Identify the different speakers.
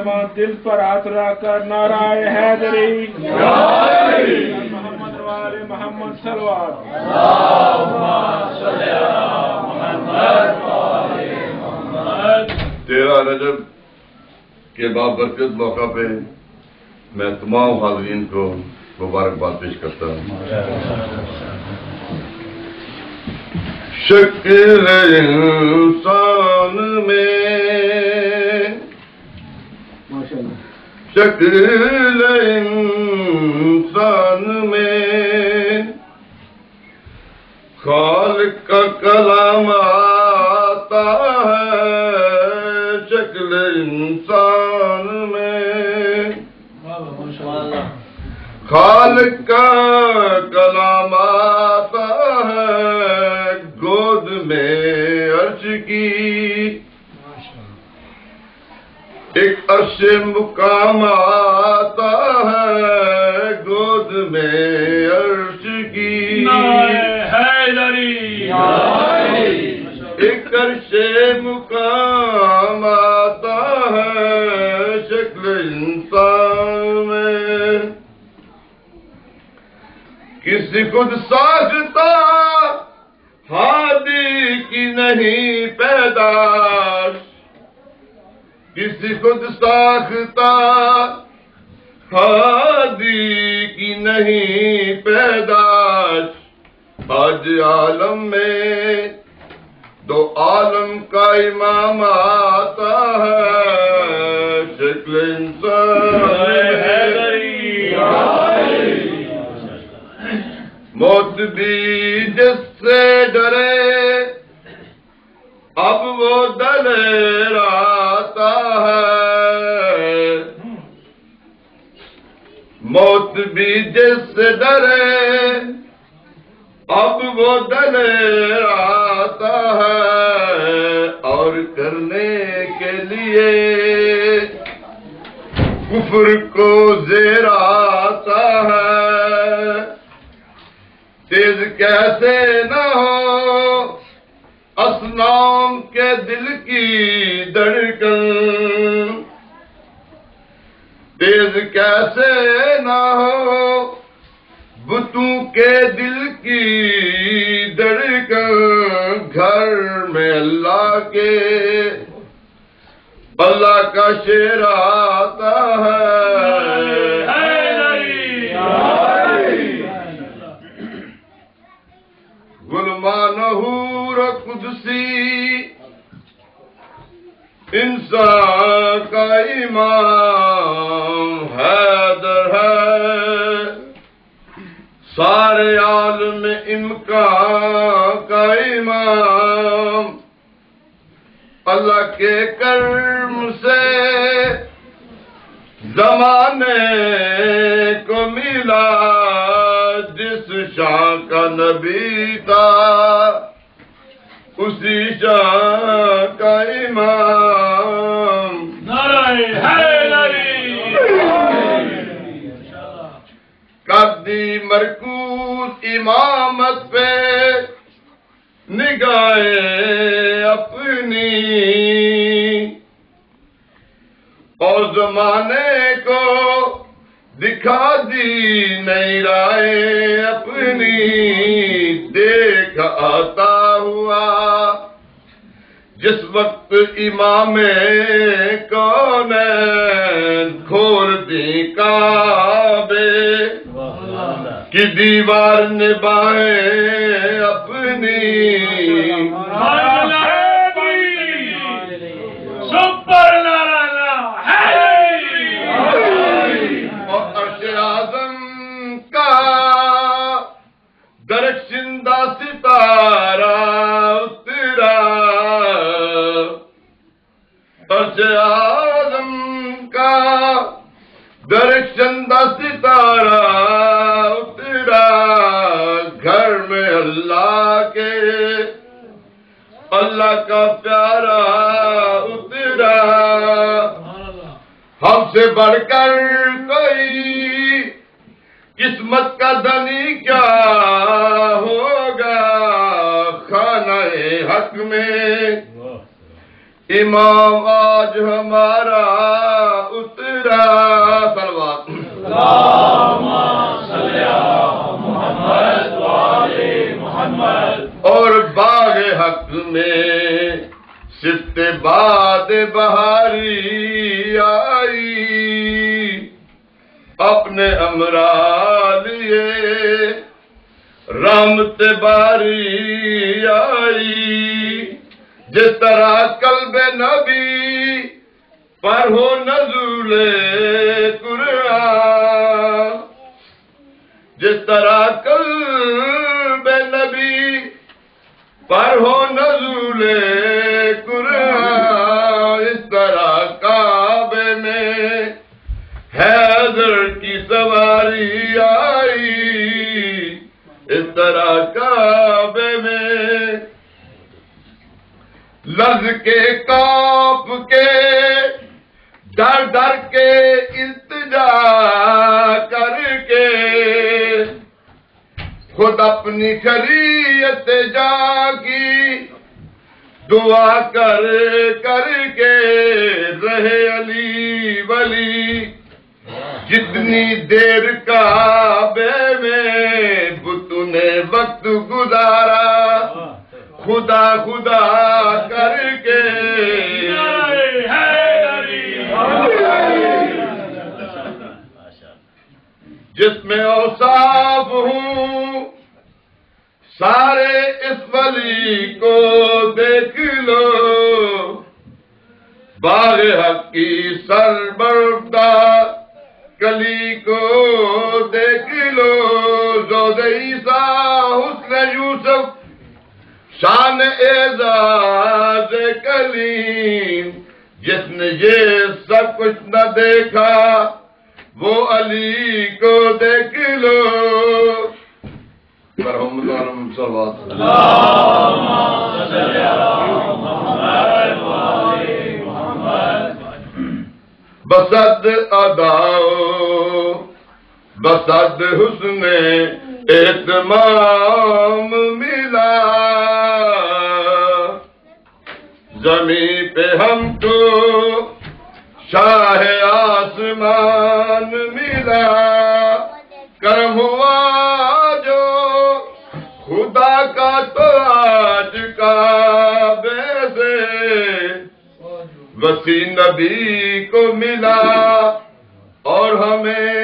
Speaker 1: नौजवान दिल पर हाथ रखकर नाराए हैदरी मोहम्मद वाले मोहम्मद सलवात।
Speaker 2: 13 रजब के बाबरकत मौका पे मैं तमाम हाज़रीन को मुबारकबाद पेश करता हूँ। शक्ल इंसान में शक्ल इंसान में खालिक का कलाम आता है। शक्ल इंसान में खालिक का कलाम आता है। गोद में अर्श की एक अर्श मुकाम आता है। गोद में अर्श की एक अर्श मुकाम आता है। शक्ल इंसान में किसी खुद साखता हादी की नहीं पैदाश। किसी खुद साखता हादी की नहीं पैदाश। आज आलम में 2 आलम का इमाम आता है। शक्ल इंसान मौत भी जिससे डरे अब वो दलेर आता है। मौत भी जिससे डरे अब वो दलेर आता है। और करने के लिए कुफ्र को ज़ेर आता है। तेज कैसे न हो असनाम के दिल की धड़कन। तेज कैसे न हो बुतों के दिल की धड़कन। घर में अल्लाह का शेर आता है। गुलमानहूर कुदसी इंसान का इमाम हैदर है। सारे आलम इम्कान का इमाम। अल्लाह के कर्म से जमाने को मिला। जिस शाह का नबी था उसी शाह का इमाम। नारे हैदरी कद्दी मरकूज इमामत पे निगाहें अपनी। और जमाने को दिखा दी नई राहें अपनी। देख आता हुआ जिस वक्त इमाम कौन खोल दी काबे की दीवार निभाए अपनी। दरख्शिंदा सितारा उतरा। अर्श आज़म का दरख्शिंदा सितारा उतरा। घर में अल्लाह का प्यारा उतरा। हमसे बढ़कर कोई किस्मत का धनी क्या होगा। खाना-ए हक में इमाम आज हमारा باد بہاری آئی اپنے امرا لیے رحمت باری آئی جس طرح قلب نبی پر ہو نزول قرآن جس طرح قلب نبی پر ہو نزول قرآن اس طرح کعبے میں حیدر کی سواری آئی اس طرح کعبے میں لرز کے کانپ کے ڈر ڈر کے التجا کر کے خود اپنی خریت جاگی دعا کر کر کے رہے علی ولی جتنی دیر کعبے میں بت نے وقت گزارا خدا خدا کر کے جس میں اوصاف ہوں سارے اس ولی کو دیکھ لو باغ حق کی سربردہ کلی کو دیکھ لو زود عیسیٰ حسن یوسف شان اعزاز کلیم جس نے یہ سب کچھ نہ دیکھا وہ علی کو دیکھ لو مرحوم صلوات بسد اداؤ بسد حسن اتمام ملا زمین پہ ہم کو شاہ آسمان ملا کرم ہوا جو خدا کا تو آج کعبے سے وسیع نبی کو ملا اور ہمیں